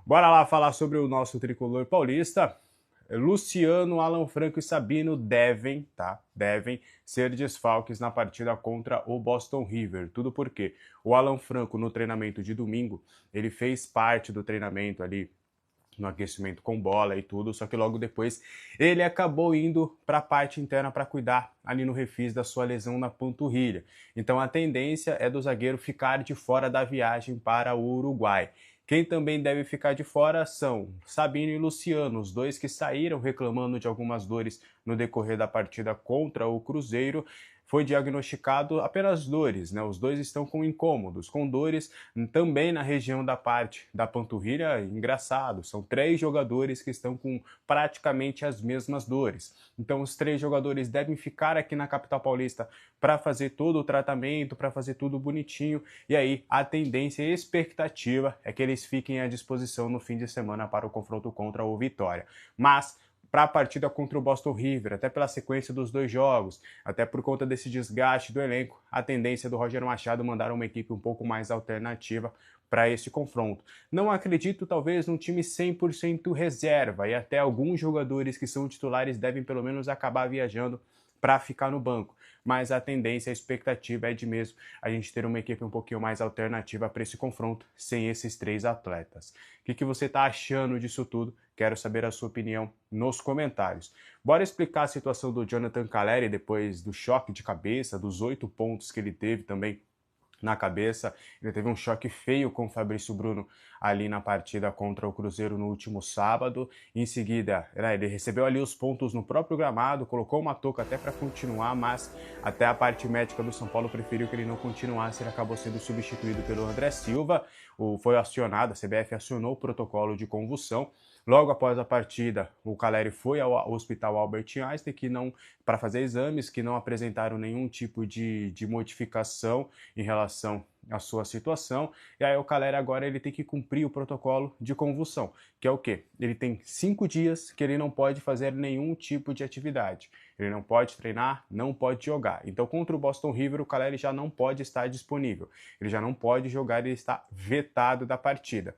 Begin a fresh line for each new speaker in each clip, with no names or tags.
Bora lá falar sobre o nosso tricolor paulista. Luciano, Alan Franco e Sabino devem ser desfalques na partida contra o Boston River. Tudo porque o Alan Franco, no treinamento de domingo, ele fez parte do treinamento ali no aquecimento com bola e tudo, só que logo depois ele acabou indo para a parte interna para cuidar ali no refis da sua lesão na panturrilha. Então a tendência é do zagueiro ficar de fora da viagem para o Uruguai. Quem também deve ficar de fora são Sabino e Luciano, os dois que saíram reclamando de algumas dores no decorrer da partida contra o Cruzeiro. Foi diagnosticado apenas dores, né? Os dois estão com incômodos, com dores também na região da parte da panturrilha. Engraçado, são 3 jogadores que estão com praticamente as mesmas dores. Então os 3 jogadores devem ficar aqui na capital paulista para fazer todo o tratamento, para fazer tudo bonitinho, e aí a tendência e a expectativa é que eles fiquem à disposição no fim de semana para o confronto contra o Vitória. Mas para a partida contra o Boston River, até pela sequência dos 2 jogos, até por conta desse desgaste do elenco, a tendência do Roger Machado mandar uma equipe um pouco mais alternativa para esse confronto. Não acredito talvez num time 100% reserva, e até alguns jogadores que são titulares devem pelo menos acabar viajando para ficar no banco, mas a tendência, a expectativa é de mesmo a gente ter uma equipe um pouquinho mais alternativa para esse confronto, sem esses 3 atletas. O que você está achando disso tudo? Quero saber a sua opinião nos comentários. Bora explicar a situação do Jonathan Calleri depois do choque de cabeça, dos 8 pontos que ele teve também na cabeça. Ele teve um choque feio com o Fabrício Bruno ali na partida contra o Cruzeiro no último sábado. Em seguida, ele recebeu ali os pontos no próprio gramado, colocou uma touca até para continuar, mas até a parte médica do São Paulo preferiu que ele não continuasse. Ele acabou sendo substituído pelo André Silva. Foi acionado, a CBF acionou o protocolo de convulsão. Logo após a partida, o Calleri foi ao Hospital Albert Einstein para fazer exames que não apresentaram nenhum tipo de modificação em relação à sua situação. E aí o Calleri agora ele tem que cumprir o protocolo de convulsão, que é o quê? Ele tem 5 dias que ele não pode fazer nenhum tipo de atividade. Ele não pode treinar, não pode jogar. Então contra o Boston River o Calleri já não pode estar disponível. Ele já não pode jogar, ele está vetado da partida.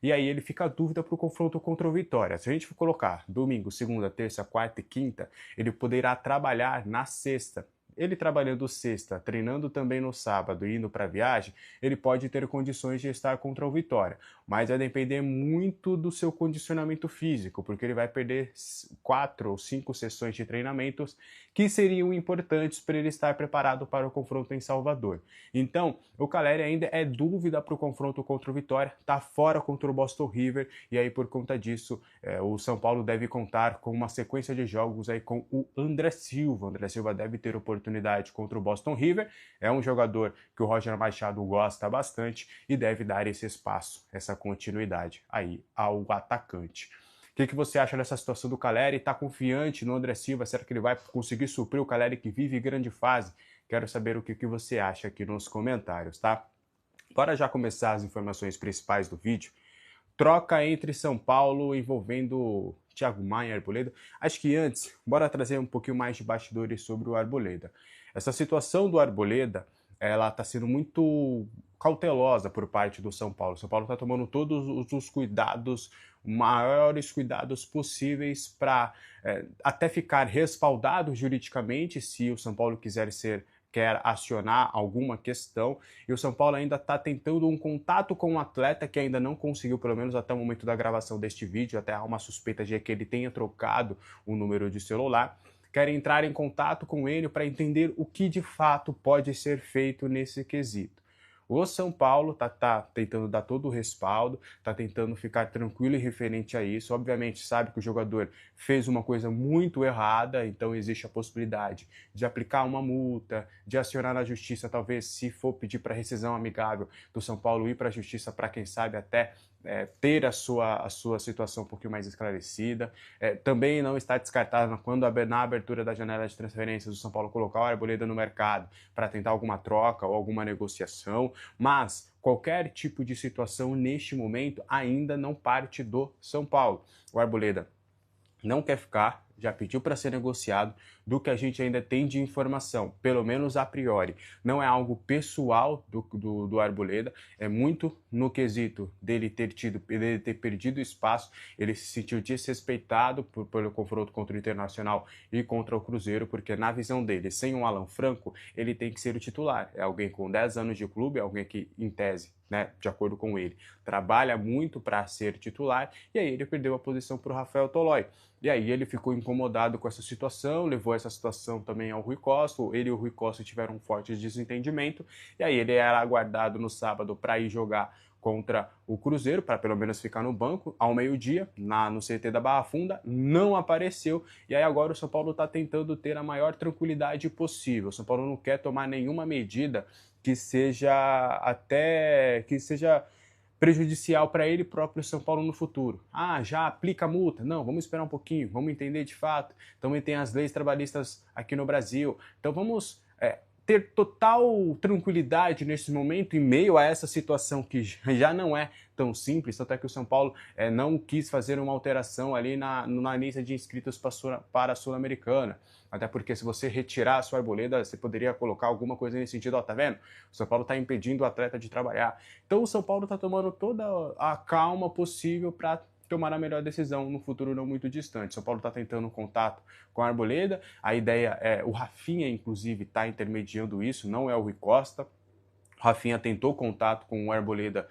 E aí ele fica a dúvida para o confronto contra o Vitória. Se a gente for colocar domingo, segunda, terça, quarta e quinta, ele poderá trabalhar na sexta. Ele trabalhando sexta, treinando também no sábado e indo para a viagem, ele pode ter condições de estar contra o Vitória. Mas vai depender muito do seu condicionamento físico, porque ele vai perder 4 ou 5 sessões de treinamentos que seriam importantes para ele estar preparado para o confronto em Salvador. Então, o Calleri ainda é dúvida para o confronto contra o Vitória, está fora contra o Boston River, e aí por conta disso, o São Paulo deve contar com uma sequência de jogos aí com o André Silva. O André Silva deve ter oportunidade contra o Boston River, é um jogador que o Roger Machado gosta bastante e deve dar esse espaço, essa continuidade aí ao atacante. O que você acha dessa situação do Calleri? Está confiante no André Silva? Será que ele vai conseguir suprir o Calleri que vive grande fase? Quero saber o que você acha aqui nos comentários, tá? Bora já começar as informações principais do vídeo. Troca entre São Paulo envolvendo Thiago Maia e Arboleda. Acho que antes, bora trazer um pouquinho mais de bastidores sobre o Arboleda. Essa situação do Arboleda, ela está sendo muito cautelosa por parte do São Paulo. O São Paulo está tomando todos os cuidados, maiores cuidados possíveis para até ficar respaldado juridicamente se o São Paulo quer acionar alguma questão, e o São Paulo ainda está tentando um contato com um atleta que ainda não conseguiu, pelo menos até o momento da gravação deste vídeo, até há uma suspeita de que ele tenha trocado o número de celular. Quer entrar em contato com ele para entender o que de fato pode ser feito nesse quesito. O São Paulo tá tentando dar todo o respaldo, tá tentando ficar tranquilo e referente a isso. Obviamente sabe que o jogador fez uma coisa muito errada, então existe a possibilidade de aplicar uma multa, de acionar na justiça, talvez se for pedir para rescisão amigável do São Paulo ir para a justiça para quem sabe até ter a sua situação um pouquinho mais esclarecida. Também não está descartado quando na abertura da janela de transferências do São Paulo colocar o Arboleda no mercado para tentar alguma troca ou alguma negociação, mas qualquer tipo de situação neste momento ainda não parte do São Paulo. O Arboleda não quer ficar, já pediu para ser negociado. Do que a gente ainda tem de informação, pelo menos a priori, não é algo pessoal do Arboleda, é muito no quesito dele ter perdido espaço, ele se sentiu desrespeitado pelo confronto contra o Internacional e contra o Cruzeiro, porque na visão dele, sem o Alan Franco, ele tem que ser o titular. É alguém com 10 anos de clube, é alguém que, em tese, né, de acordo com ele, trabalha muito para ser titular, e aí ele perdeu a posição para o Rafael Tolói. E aí ele ficou incomodado com essa situação, levou essa situação também ao Rui Costa, ele e o Rui Costa tiveram um forte desentendimento, e aí ele era aguardado no sábado para ir jogar contra o Cruzeiro, para pelo menos ficar no banco, ao meio-dia, no CT da Barra Funda, não apareceu, e aí agora o São Paulo está tentando ter a maior tranquilidade possível. O São Paulo não quer tomar nenhuma medida que seja prejudicial para ele próprio São Paulo no futuro. Ah, já aplica a multa? Não, vamos esperar um pouquinho, vamos entender de fato. Também tem as leis trabalhistas aqui no Brasil. Então vamos ter total tranquilidade nesse momento em meio a essa situação que já não é tão simples, até que o São Paulo não quis fazer uma alteração ali na lista de inscritos para a Sul-Americana. Até porque se você retirar a sua Arboleda, você poderia colocar alguma coisa nesse sentido, ó, tá vendo? O São Paulo está impedindo o atleta de trabalhar. Então o São Paulo está tomando toda a calma possível para tomar a melhor decisão no futuro não muito distante. São Paulo está tentando um contato com a Arboleda, a ideia é, o Rafinha inclusive está intermediando isso, não é o Rui Costa. O Rafinha tentou contato com o Arboleda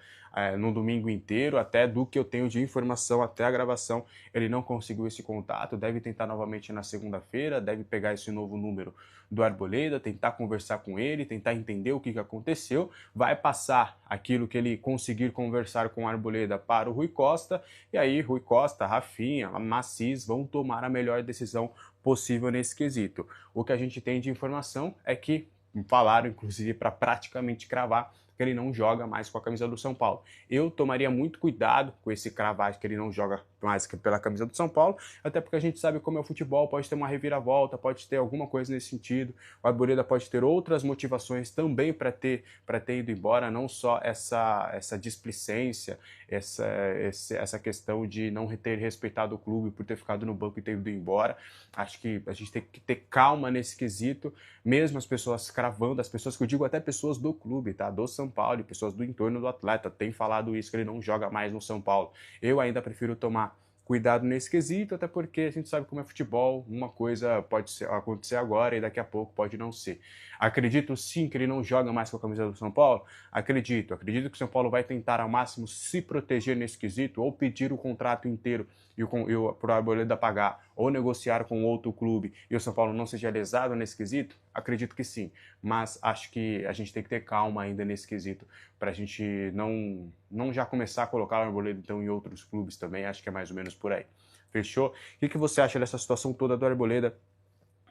no domingo inteiro, até do que eu tenho de informação até a gravação, ele não conseguiu esse contato, deve tentar novamente na segunda-feira, deve pegar esse novo número do Arboleda, tentar conversar com ele, tentar entender o que aconteceu, vai passar aquilo que ele conseguir conversar com o Arboleda para o Rui Costa, e aí Rui Costa, Rafinha, Macis vão tomar a melhor decisão possível nesse quesito. O que a gente tem de informação é que falaram, inclusive, para praticamente cravar que ele não joga mais com a camisa do São Paulo. Eu tomaria muito cuidado com esse cravar que ele não joga mais pela camisa do São Paulo, até porque a gente sabe como é o futebol, pode ter uma reviravolta, pode ter alguma coisa nesse sentido, o Arboleda pode ter outras motivações também para ter ido embora, não só essa displicência, essa questão de não ter respeitado o clube por ter ficado no banco e ter ido embora. Acho que a gente tem que ter calma nesse quesito, mesmo as pessoas cravando, as pessoas que eu digo até pessoas do clube, tá? Do São Paulo e pessoas do entorno do atleta, têm falado isso, que ele não joga mais no São Paulo. Eu ainda prefiro tomar cuidado nesse quesito, até porque a gente sabe como é futebol, uma coisa pode acontecer agora e daqui a pouco pode não ser. Acredito sim que ele não joga mais com a camisa do São Paulo? Acredito que o São Paulo vai tentar ao máximo se proteger nesse quesito, ou pedir o contrato inteiro e o Arboleda pagar, ou negociar com outro clube e o São Paulo não seja lesado nesse quesito? Acredito que sim, mas acho que a gente tem que ter calma ainda nesse quesito, para a gente não já começar a colocar o Arboleda então, em outros clubes também, acho que é mais ou menos por aí. Fechou? O que você acha dessa situação toda do Arboleda?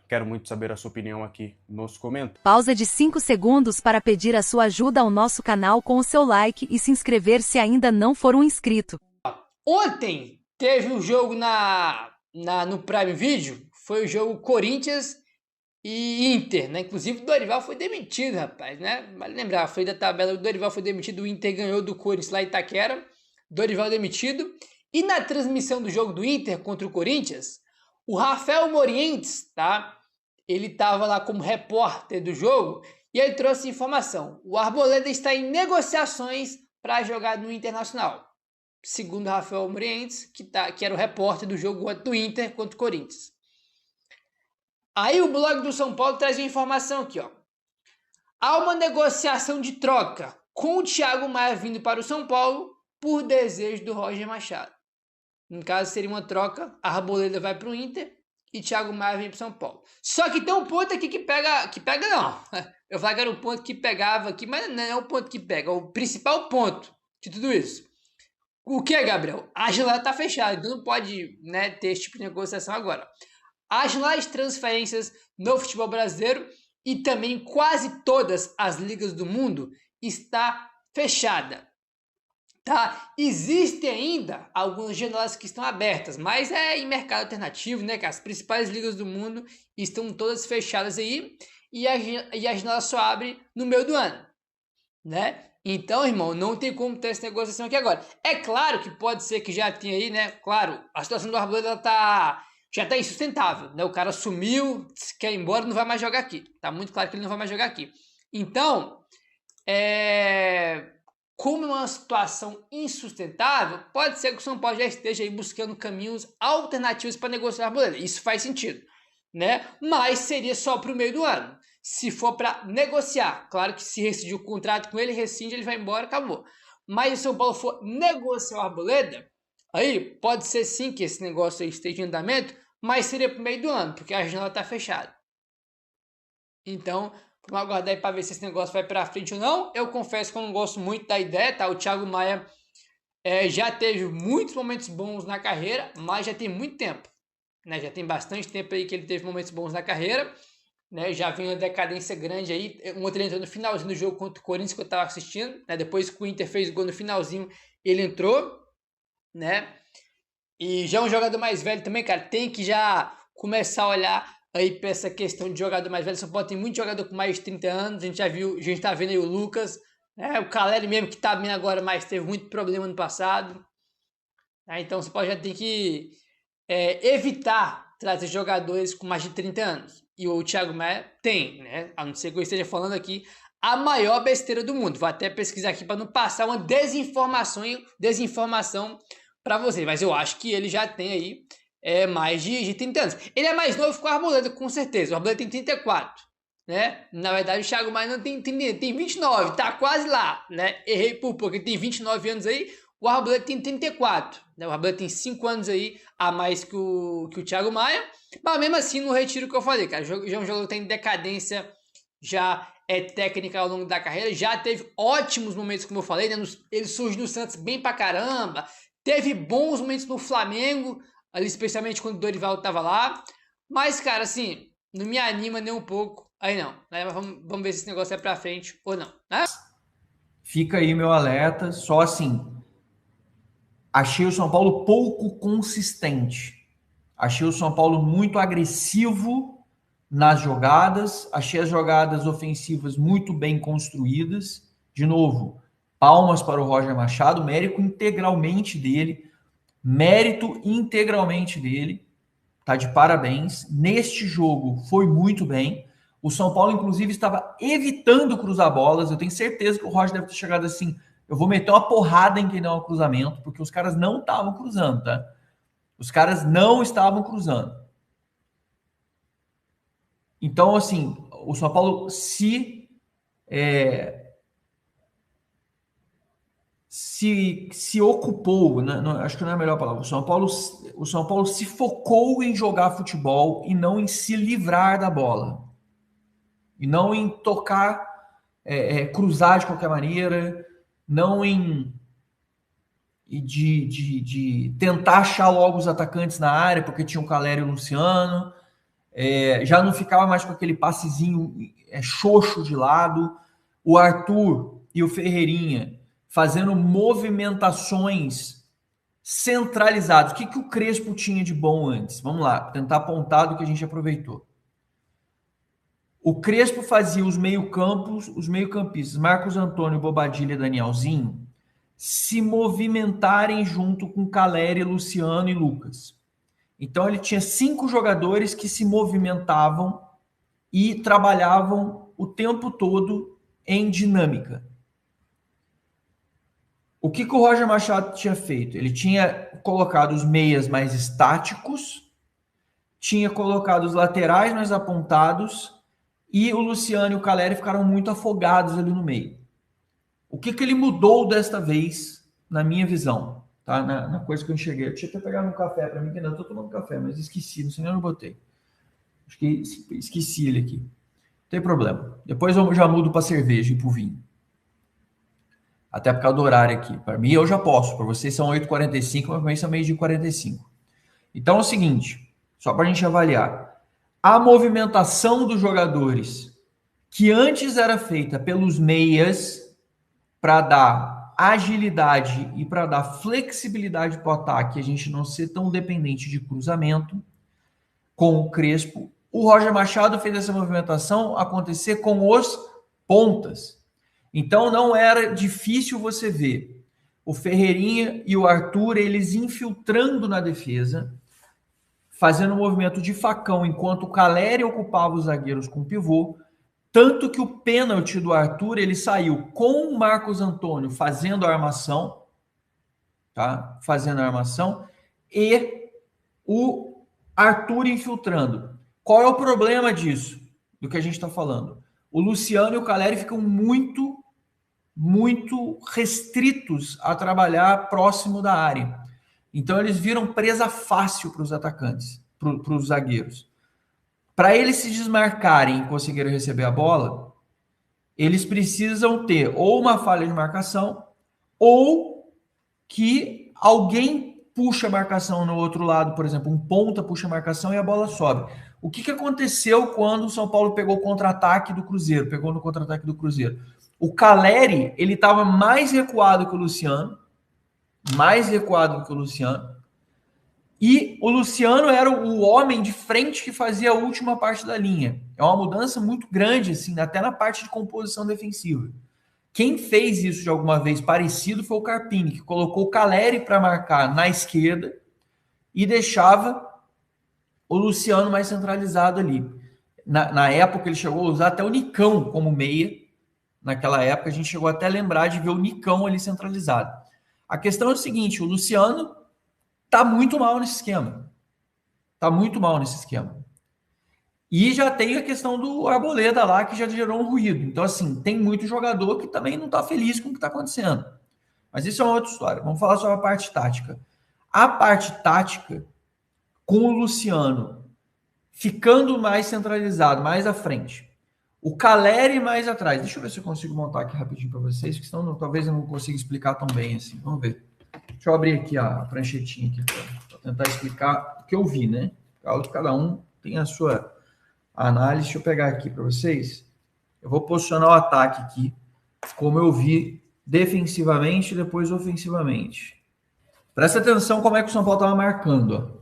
Quero muito saber a sua opinião aqui nos comentários.
Pausa de 5 segundos para pedir a sua ajuda ao nosso canal com o seu like e se inscrever se ainda não for um inscrito.
Ontem teve um jogo no Prime Video, foi o jogo Corinthians e Inter, né? Inclusive o Dorival foi demitido, rapaz, né? Vale lembrar, foi da tabela, o Dorival foi demitido, o Inter ganhou do Corinthians lá em Itaquera, Dorival demitido. E na transmissão do jogo do Inter contra o Corinthians, o Rafael Morientes, tá? Ele estava lá como repórter do jogo e ele trouxe informação. O Arboleda está em negociações para jogar no Internacional. Segundo Rafael Morientes, que era o repórter do jogo do Inter contra o Corinthians. Aí o blog do São Paulo traz uma informação aqui, ó. Há uma negociação de troca com o Thiago Maia vindo para o São Paulo por desejo do Roger Machado. No caso, seria uma troca, a Arboleda vai para o Inter e Thiago Maia vem para o São Paulo. Só que tem um ponto aqui que pega não. Eu falei que era um ponto que pegava aqui, mas não é o ponto que pega, é o principal ponto de tudo isso. O que, Gabriel? A janela está fechada, então não pode, né, ter esse tipo de negociação agora. As janelas de transferências no futebol brasileiro e também quase todas as ligas do mundo está fechada. Tá? Existem ainda algumas janelas que estão abertas, mas é em mercado alternativo, né? Que as principais ligas do mundo estão todas fechadas aí e a janela só abre no meio do ano, né? Então, irmão, não tem como ter essa negociação aqui agora. É claro que pode ser que já tenha aí, né? Claro, a situação do Arboleda já tá insustentável, né? O cara sumiu, quer ir embora, não vai mais jogar aqui. Tá muito claro que ele não vai mais jogar aqui. Então, como é uma situação insustentável, pode ser que o São Paulo já esteja aí buscando caminhos alternativos para negociar a Arboleda. Isso faz sentido, né? Mas seria só para o meio do ano. Se for para negociar, claro que se rescindir o contrato com ele, rescinde, ele vai embora, acabou. Mas se o São Paulo for negociar a Arboleda, aí pode ser sim que esse negócio aí esteja em andamento, mas seria para o meio do ano, porque a janela está fechada. Então, vamos aguardar aí para ver se esse negócio vai para frente ou não. Eu confesso que eu não gosto muito da ideia, tá? O Thiago Maia já teve muitos momentos bons na carreira, mas já tem muito tempo, né? Já tem bastante tempo aí que ele teve momentos bons na carreira, né? Já vem uma decadência grande aí. Ontem ele entrou no finalzinho do jogo contra o Corinthians que eu estava assistindo, né? Depois que o Inter fez o gol no finalzinho, ele entrou, né? E já é um jogador mais velho também, cara, tem que já começar a olhar aí para essa questão de jogador mais velho. Só pode ter muito jogador com mais de 30 anos, a gente já viu, a gente tá vendo aí o Lucas, né? O Caleri mesmo que tá bem agora, mas teve muito problema no passado, né? Então você pode já ter que evitar trazer jogadores com mais de 30 anos. E o Thiago Maia tem, né? A não ser que eu esteja falando aqui a maior besteira do mundo. Vou até pesquisar aqui para não passar uma desinformação para vocês, mas eu acho que ele já tem aí mais de 30 anos. Ele é mais novo que o Arboleda, com certeza. O Arboleda tem 34, né? Na verdade, o Thiago Maia não tem 29, tá quase lá, né? Errei por pouco, ele tem 29 anos aí, o Arboleda tem 34, né? O Arboleda tem 5 anos aí a mais que o Thiago Maia, mas mesmo assim, no retiro que eu falei, cara, já é um jogador que tem decadência, já é técnica ao longo da carreira, já teve ótimos momentos, como eu falei, né? Ele surge no Santos bem pra caramba, teve bons momentos no Flamengo, ali especialmente quando o Dorival tava lá. Mas, cara, assim, não me anima nem um pouco. Aí não, né? Mas vamos ver se esse negócio é pra frente ou não, né?
Fica aí meu alerta, só assim, achei o São Paulo pouco consistente. Achei o São Paulo muito agressivo nas jogadas, achei as jogadas ofensivas muito bem construídas. De novo, palmas para o Roger Machado, mérito integralmente dele, tá de parabéns. Neste jogo foi muito bem. O São Paulo, inclusive, estava evitando cruzar bolas. Eu tenho certeza que o Roger deve ter chegado assim, eu vou meter uma porrada em quem não é um cruzamento, porque os caras não estavam cruzando, tá? Os caras não estavam cruzando. Então, assim, o São Paulo se ocupou, né? Não, acho que não é a melhor palavra. O São Paulo se focou em jogar futebol e não em se livrar da bola. E não em tocar, cruzar de qualquer maneira, não em de tentar achar logo os atacantes na área, porque tinha o Caleri e o Luciano. Já não ficava mais com aquele passezinho xoxo de lado. O Arthur e o Ferreirinha fazendo movimentações centralizadas. O que o Crespo tinha de bom antes? Vamos lá, tentar apontar do que a gente aproveitou. O Crespo fazia os meio-campistas, Marcos Antônio, Bobadilha e Danielzinho, se movimentarem junto com Caleri, Luciano e Lucas. Então ele tinha 5 jogadores que se movimentavam e trabalhavam o tempo todo em dinâmica. O que o Roger Machado tinha feito? Ele tinha colocado os meias mais estáticos, tinha colocado os laterais mais apontados e o Luciano e o Caleri ficaram muito afogados ali no meio. O que ele mudou desta vez, na minha visão, tá? Na coisa que eu enxerguei. Eu tinha até pegado um café para mim, que ainda estou tomando café, mas esqueci, não sei nem onde eu botei. Acho que esqueci ele aqui. Não tem problema. Depois eu já mudo para cerveja e para o vinho. Até por causa do horário aqui. Para mim, eu já posso. Para vocês são 8h45, mas para mim são meio de 45. Então é o seguinte, só para a gente avaliar. A movimentação dos jogadores, que antes era feita pelos meias, para dar agilidade e para dar flexibilidade para o ataque, a gente não ser tão dependente de cruzamento, com o Crespo, o Roger Machado fez essa movimentação acontecer com os pontas. Então não era difícil você ver o Ferreirinha e o Arthur, eles infiltrando na defesa, fazendo um movimento de facão, enquanto o Caleri ocupava os zagueiros com pivô, tanto que o pênalti do Arthur, ele saiu com o Marcos Antônio fazendo a armação, tá? Fazendo a armação, e o Arthur infiltrando. Qual é o problema disso? Do que a gente está falando? O Luciano e o Caleri ficam muito restritos a trabalhar próximo da área. Então, eles viram presa fácil para os atacantes, para os zagueiros. Para eles se desmarcarem e conseguirem receber a bola, eles precisam ter ou uma falha de marcação ou que alguém puxa a marcação no outro lado, por exemplo, um ponta puxa a marcação e a bola sobe. O que aconteceu quando o São Paulo pegou o contra-ataque do Cruzeiro? Pegou no contra-ataque do Cruzeiro. O Caleri, ele estava mais recuado que o Luciano, e o Luciano era o homem de frente que fazia a última parte da linha. É uma mudança muito grande, assim, até na parte de composição defensiva. Quem fez isso de alguma vez parecido foi o Carpini, que colocou o Caleri para marcar na esquerda e deixava o Luciano mais centralizado ali. Na época, ele chegou a usar até o Nicão como meia. Naquela época, a gente chegou até a lembrar de ver o Nicão ali centralizado. A questão é o seguinte, o Luciano tá muito mal nesse esquema. E já tem a questão do Arboleda lá, que já gerou um ruído. Então, assim, tem muito jogador que também não tá feliz com o que tá acontecendo. Mas isso é uma outra história. Vamos falar sobre a parte tática. A parte tática, com o Luciano ficando mais centralizado, mais à frente, o Caleri mais atrás. Deixa eu ver se eu consigo montar aqui rapidinho para vocês, porque senão talvez eu não consiga explicar tão bem assim. Vamos ver. Deixa eu abrir aqui a pranchetinha aqui para tentar explicar o que eu vi, né? Cada um tem a sua análise. Deixa eu pegar aqui para vocês. Eu vou posicionar o ataque aqui, como eu vi defensivamente e depois ofensivamente. Presta atenção como é que o São Paulo estava marcando. Ó.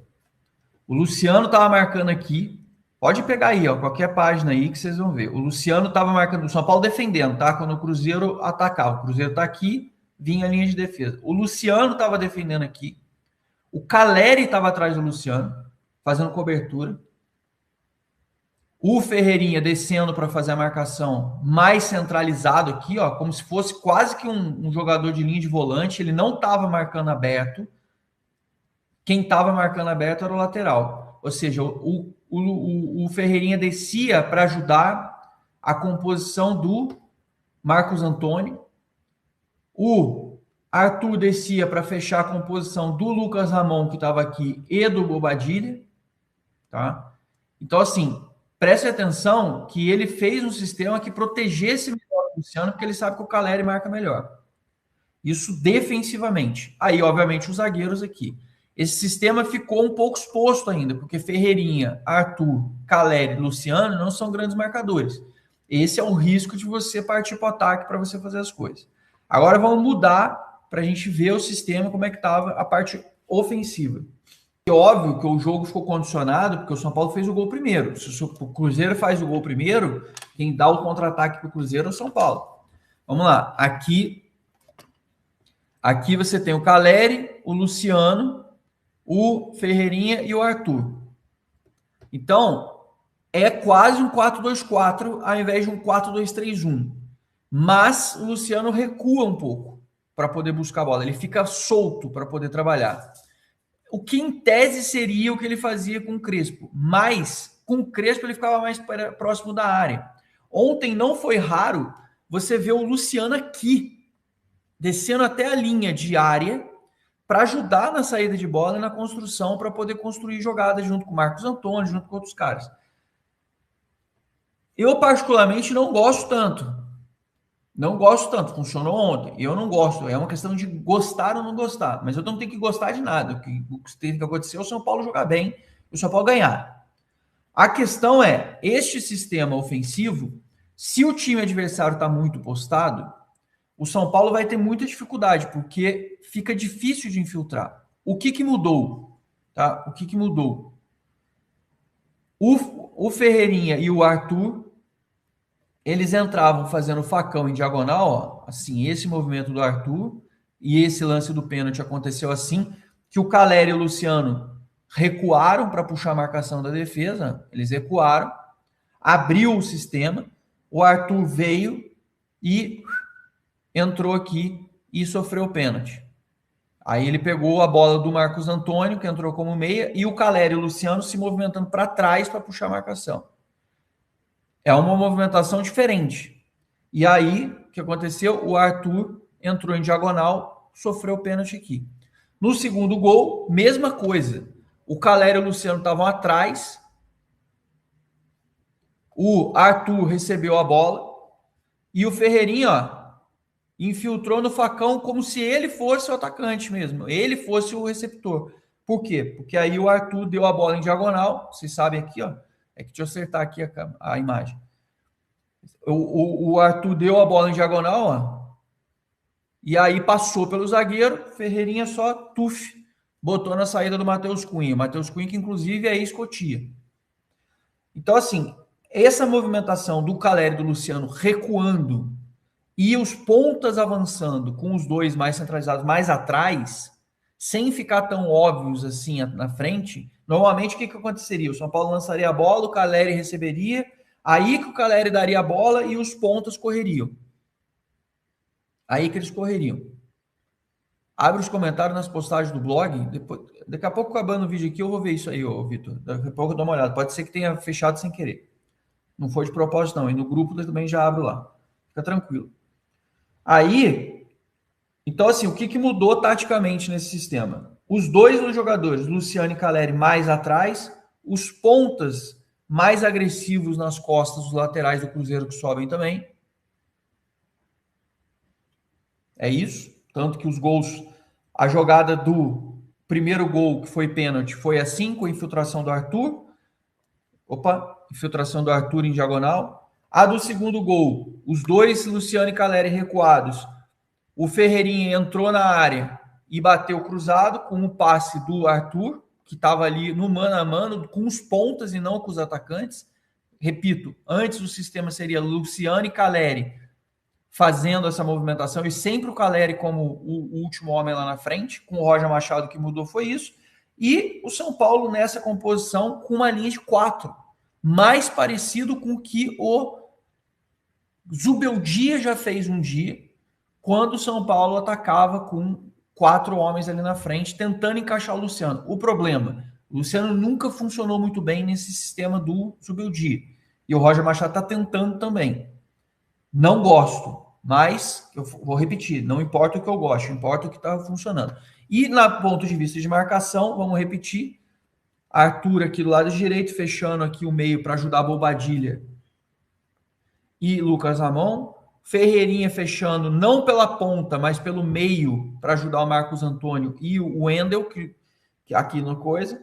O Luciano estava marcando aqui. Pode pegar aí, ó, qualquer página aí que vocês vão ver. O Luciano estava marcando o São Paulo defendendo, tá? Quando o Cruzeiro atacava. O Cruzeiro está aqui, vinha a linha de defesa. O Luciano estava defendendo aqui. O Caleri estava atrás do Luciano, fazendo cobertura. O Ferreirinha descendo para fazer a marcação mais centralizado aqui, ó, como se fosse quase que um jogador de linha de volante. Ele não estava marcando aberto. Quem estava marcando aberto era o lateral. Ou seja, o Ferreirinha descia para ajudar a composição do Marcos Antônio. O Arthur descia para fechar a composição do Lucas Ramon, que estava aqui, e do Bobadilha. Tá? Então, assim, preste atenção que ele fez um sistema que protegesse melhor o Luciano, porque ele sabe que o Caleri marca melhor. Isso defensivamente. Aí, obviamente, os zagueiros aqui. Esse sistema ficou um pouco exposto ainda, porque Ferreirinha, Arthur, Caleri e Luciano não são grandes marcadores. Esse é o risco de você partir para o ataque para você fazer as coisas. Agora vamos mudar para a gente ver o sistema, como é que estava a parte ofensiva. É óbvio que o jogo ficou condicionado, porque o São Paulo fez o gol primeiro. Se o Cruzeiro faz o gol primeiro, quem dá o contra-ataque para o Cruzeiro é o São Paulo. Vamos lá. Aqui você tem o Caleri, o Luciano, o Ferreirinha e o Arthur. Então, é quase um 4-2-4 ao invés de um 4-2-3-1. Mas o Luciano recua um pouco para poder buscar a bola. Ele fica solto para poder trabalhar. O que em tese seria o que ele fazia com o Crespo. Mas com o Crespo ele ficava mais próximo da área. Ontem não foi raro você ver o Luciano aqui, descendo até a linha de área, para ajudar na saída de bola e na construção, para poder construir jogadas junto com o Marcos Antônio, junto com outros caras. Eu, particularmente, não gosto tanto. Funcionou ontem. Eu não gosto. É uma questão de gostar ou não gostar. Mas eu não tenho que gostar de nada. O que tem que acontecer é o São Paulo jogar bem e o São Paulo ganhar. A questão é, este sistema ofensivo, se o time adversário está muito postado, o São Paulo vai ter muita dificuldade, porque fica difícil de infiltrar. O que mudou? Tá? O que mudou? O Ferreirinha e o Arthur, eles entravam fazendo facão em diagonal, ó, assim, esse movimento do Arthur, e esse lance do pênalti aconteceu assim, que o Caleri e o Luciano recuaram para puxar a marcação da defesa, eles recuaram, abriu o sistema, o Arthur veio e entrou aqui e sofreu o pênalti. Aí ele pegou a bola do Marcos Antônio, que entrou como meia, e o Caleri e o Luciano se movimentando para trás para puxar a marcação. É uma movimentação diferente. E aí, o que aconteceu? O Arthur entrou em diagonal, sofreu o pênalti aqui. No segundo gol, mesma coisa. O Caleri e o Luciano estavam atrás. O Arthur recebeu a bola. E o Ferreirinha, ó, infiltrou no facão como se ele fosse o atacante mesmo. Ele fosse o receptor. Por quê? Porque aí o Arthur deu a bola em diagonal. Vocês sabem aqui, ó. É que deixa eu acertar aqui a imagem. O Arthur deu a bola em diagonal, ó. E aí passou pelo zagueiro. Ferreirinha só botou na saída do Matheus Cunha. Matheus Cunha, que inclusive é ex-Cotia. Então, assim, essa movimentação do Caleri e do Luciano recuando e os pontas avançando com os dois mais centralizados mais atrás, sem ficar tão óbvios assim na frente, normalmente o que aconteceria? O São Paulo lançaria a bola, o Caleri receberia, aí que o Caleri daria a bola e os pontas correriam. Aí que eles correriam. Abre os comentários nas postagens do blog. Daqui a pouco, acabando o vídeo aqui, eu vou ver isso aí, Vitor. Daqui a pouco eu dou uma olhada. Pode ser que tenha fechado sem querer. Não foi de propósito, não. E no grupo eu também já abro lá. Fica tranquilo. Aí, então assim, o que mudou taticamente nesse sistema? Os dois jogadores, Luciano e Caleri, mais atrás, os pontas mais agressivos nas costas, os laterais do Cruzeiro que sobem também. É isso. Tanto que os gols, a jogada do primeiro gol, que foi pênalti, foi assim, com a infiltração do Arthur. Infiltração do Arthur em diagonal. A do segundo gol, os dois, Luciano e Caleri, recuados. O Ferreirinha entrou na área e bateu cruzado com o passe do Arthur, que estava ali no mano a mano, com os pontas e não com os atacantes. Repito, antes o sistema seria Luciano e Caleri fazendo essa movimentação, e sempre o Caleri como o último homem lá na frente. Com o Roger Machado, que mudou foi isso. E o São Paulo nessa composição com uma linha de 4, mais parecido com o que o Zubeldia já fez um dia, quando o São Paulo atacava com 4 homens ali na frente, tentando encaixar o Luciano. O problema, o Luciano nunca funcionou muito bem nesse sistema do Zubeldia. E o Roger Machado está tentando também. Não gosto, mas eu vou repetir, não importa o que eu gosto, importa o que está funcionando. E no ponto de vista de marcação, vamos repetir, Arthur aqui do lado direito, fechando aqui o meio para ajudar a Bobadilha e Lucas Ramon. Ferreirinha fechando não pela ponta, mas pelo meio para ajudar o Marcos Antônio e o Wendel, que aqui no coisa.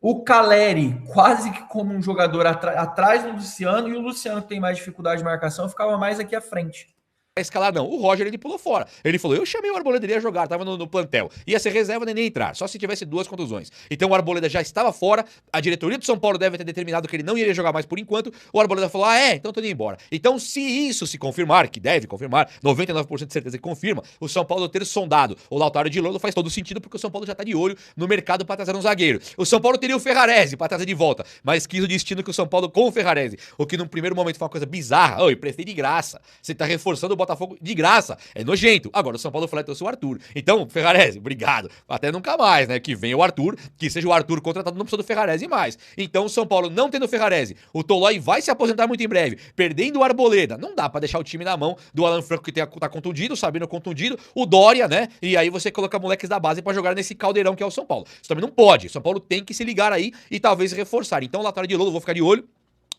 O Caleri quase que como um jogador atrás do Luciano, e o Luciano, que tem mais dificuldade de marcação, ficava mais aqui à frente.
Escalar não, o Roger ele pulou fora, ele falou, eu chamei o Arboleda, ele ia jogar, tava no plantel, ia ser reserva nem entrar, só se tivesse 2 contusões, então o Arboleda já estava fora, a diretoria do São Paulo deve ter determinado que ele não iria jogar mais por enquanto, o Arboleda falou, então tô indo embora. Então se isso se confirmar, que deve confirmar, 99% de certeza que confirma, o São Paulo ter sondado o Lautaro de Lolo faz todo sentido, porque o São Paulo já tá de olho no mercado para trazer um zagueiro. O São Paulo teria o Ferrarese para trazer de volta, mas quis o destino que o São Paulo com o Ferrarese, o que num primeiro momento foi uma coisa bizarra, eu preferi de graça, você tá reforçando o Botafogo de graça, é nojento. Agora o São Paulo foi lá e trouxe o Arthur. Então, Ferrarese, obrigado. Até nunca mais, né? Que venha o Arthur, que seja o Arthur contratado, não precisa do Ferrarese mais. Então, o São Paulo não tendo o Ferrarese, o Tolói vai se aposentar muito em breve, perdendo o Arboleda. Não dá pra deixar o time na mão do Alan Franco, que tá contundido, o Sabino contundido, o Dória, né? E aí você coloca moleques da base pra jogar nesse caldeirão que é o São Paulo. Isso também não pode. O São Paulo tem que se ligar aí e talvez reforçar. Então, o Lautaro de Lolo, vou ficar de olho.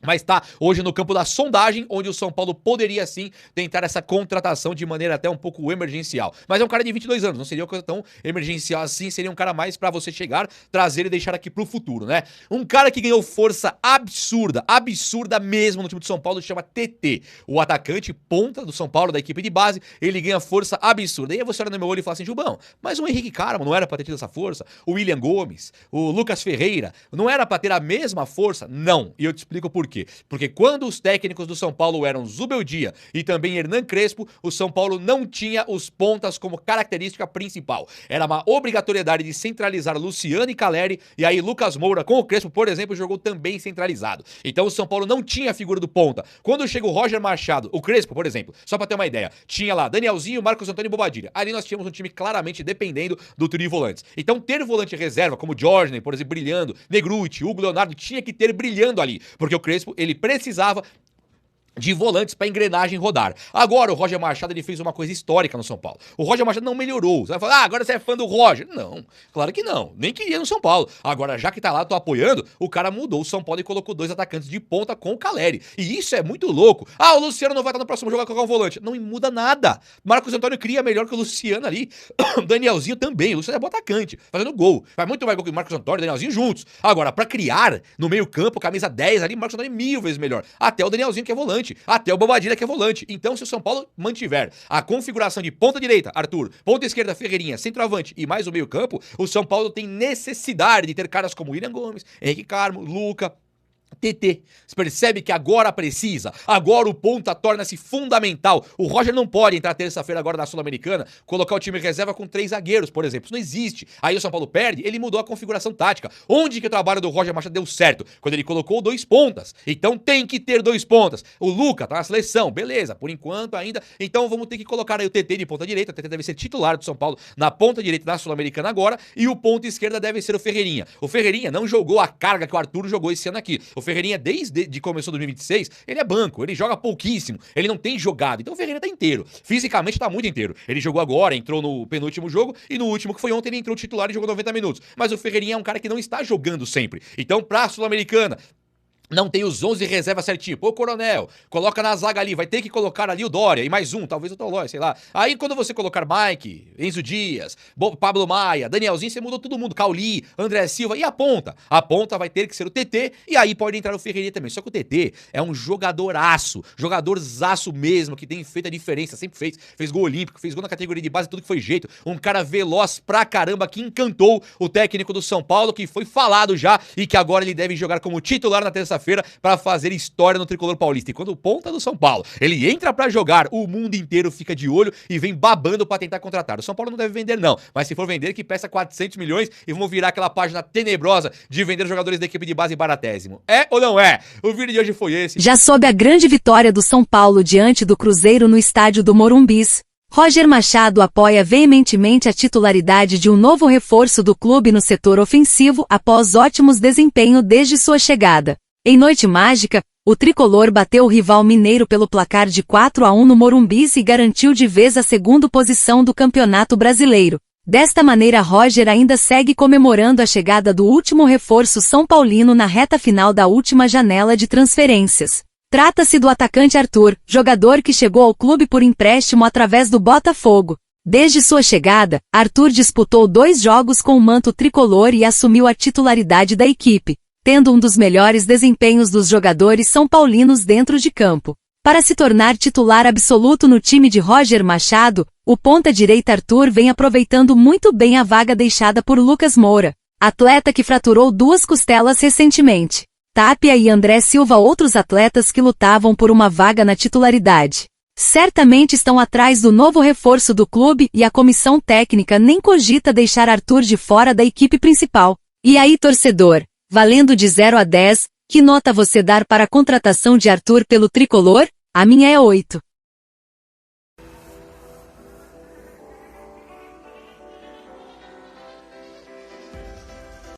Mas tá hoje no campo da sondagem, onde o São Paulo poderia sim tentar essa contratação de maneira até um pouco emergencial. Mas é um cara de 22 anos, não seria uma coisa tão emergencial assim, seria um cara mais pra você chegar, trazer e deixar aqui pro futuro, né? Um cara que ganhou força absurda mesmo no time do São Paulo, chama TT. O atacante ponta do São Paulo, da equipe de base, ele ganha força absurda. E aí você olha no meu olho e fala assim, Gilbão, mas o Henrique Carmo não era pra ter tido essa força? O William Gomes, o Lucas Ferreira, não era pra ter a mesma força? Não. E eu te explico por Por quê? Porque quando os técnicos do São Paulo eram Zubeldia e também Hernan Crespo, o São Paulo não tinha os pontas como característica principal. Era uma obrigatoriedade de centralizar Luciano e Caleri, e aí Lucas Moura com o Crespo, por exemplo, jogou também centralizado. Então o São Paulo não tinha a figura do ponta. Quando chega o Roger Machado, o Crespo, por exemplo, só pra ter uma ideia, tinha lá Danielzinho, Marcos Antônio e Bobadilha. Ali nós tínhamos um time claramente dependendo do trio de volantes. Então ter volante reserva, como Jorge, por exemplo, brilhando, Negruti, Hugo Leonardo, tinha que ter brilhando ali, porque o Crespo, ele precisava de volantes para engrenagem rodar. Agora o Roger Machado ele fez uma coisa histórica no São Paulo. O Roger Machado não melhorou. Você vai falar, agora você é fã do Roger. Não, claro que não. Nem queria no São Paulo. Agora, já que tá lá, tô apoiando, o cara mudou o São Paulo e colocou 2 atacantes de ponta com o Caleri. E isso é muito louco. Ah, o Luciano não vai estar no próximo jogo, vai colocar um volante. Não muda nada. Marcos Antônio cria melhor que o Luciano ali. Danielzinho também. O Luciano é bom atacante, fazendo gol. Faz muito mais gol que o Marcos Antônio e o Danielzinho juntos. Agora, pra criar no meio campo, camisa 10 ali, Marcos Antônio é 1000 vezes melhor. Até o Danielzinho que é volante. Até o Bobadilha que é volante. Então, se o São Paulo mantiver a configuração de ponta direita, Arthur, ponta esquerda, Ferreirinha, centroavante e mais o meio campo, o São Paulo tem necessidade de ter caras como William Gomes, Henrique Carmo, Luca, TT. Você percebe que agora precisa, agora o ponta torna-se fundamental. O Roger não pode entrar terça-feira agora na Sul-Americana, colocar o time reserva com 3 zagueiros, por exemplo. Isso não existe. Aí o São Paulo perde, ele mudou a configuração tática. Onde que o trabalho do Roger Machado deu certo? Quando ele colocou 2 pontas. Então tem que ter 2 pontas. O Luca tá na seleção, beleza, por enquanto ainda. Então vamos ter que colocar aí o TT de ponta direita. O TT deve ser titular do São Paulo na ponta direita da Sul-Americana agora. E o ponta esquerda deve ser o Ferreirinha. O Ferreirinha não jogou a carga que o Arthur jogou esse ano aqui. O Ferreirinha, desde que começou 2026, ele é banco, ele joga pouquíssimo, ele não tem jogado. Então o Ferreira tá inteiro, fisicamente tá muito inteiro. Ele jogou agora, entrou no penúltimo jogo, e no último, que foi ontem, ele entrou titular e jogou 90 minutos. Mas o Ferreirinha é um cara que não está jogando sempre. Então, pra Sul-Americana, não tem os 11 reservas certinho. Pô, Coronel, coloca na zaga ali, vai ter que colocar ali o Dória e mais um, talvez o Tolói, sei lá. Aí quando você colocar Mike, Enzo Dias, Pablo Maia, Danielzinho, você mudou todo mundo, Cauli, André Silva e a ponta. A ponta vai ter que ser o TT e aí pode entrar o Ferreirinha também. Só que o TT é um jogadorzaço mesmo, que tem feito a diferença, sempre fez gol olímpico, fez gol na categoria de base, tudo que foi jeito. Um cara veloz pra caramba que encantou o técnico do São Paulo, que foi falado já e que agora ele deve jogar como titular na terça-feira para fazer história no tricolor paulista. E quando o ponta do São Paulo, ele entra para jogar, o mundo inteiro fica de olho e vem babando para tentar contratar. O São Paulo não deve vender não, mas se for vender, que peça 400 milhões e vamos virar aquela página tenebrosa de vender jogadores da equipe de base baratésimo. É ou não é? O vídeo de hoje foi esse.
Já sob a grande vitória do São Paulo diante do Cruzeiro no estádio do Morumbis, Roger Machado apoia veementemente a titularidade de um novo reforço do clube no setor ofensivo após ótimos desempenho desde sua chegada. Em noite mágica, o tricolor bateu o rival mineiro pelo placar de 4-1 no Morumbis e garantiu de vez a segunda posição do Campeonato Brasileiro. Desta maneira, Roger ainda segue comemorando a chegada do último reforço são paulino na reta final da última janela de transferências. Trata-se do atacante Arthur, jogador que chegou ao clube por empréstimo através do Botafogo. Desde sua chegada, Arthur disputou 2 jogos com o manto tricolor e assumiu a titularidade da equipe, tendo um dos melhores desempenhos dos jogadores são paulinos dentro de campo. Para se tornar titular absoluto no time de Roger Machado, o ponta-direita Arthur vem aproveitando muito bem a vaga deixada por Lucas Moura, atleta que fraturou 2 costelas recentemente. Tapia e André Silva, outros atletas que lutavam por uma vaga na titularidade, certamente estão atrás do novo reforço do clube e a comissão técnica nem cogita deixar Arthur de fora da equipe principal. E aí, torcedor? Valendo de 0 a 10, que nota você dar para a contratação de Arthur pelo tricolor? A minha é 8.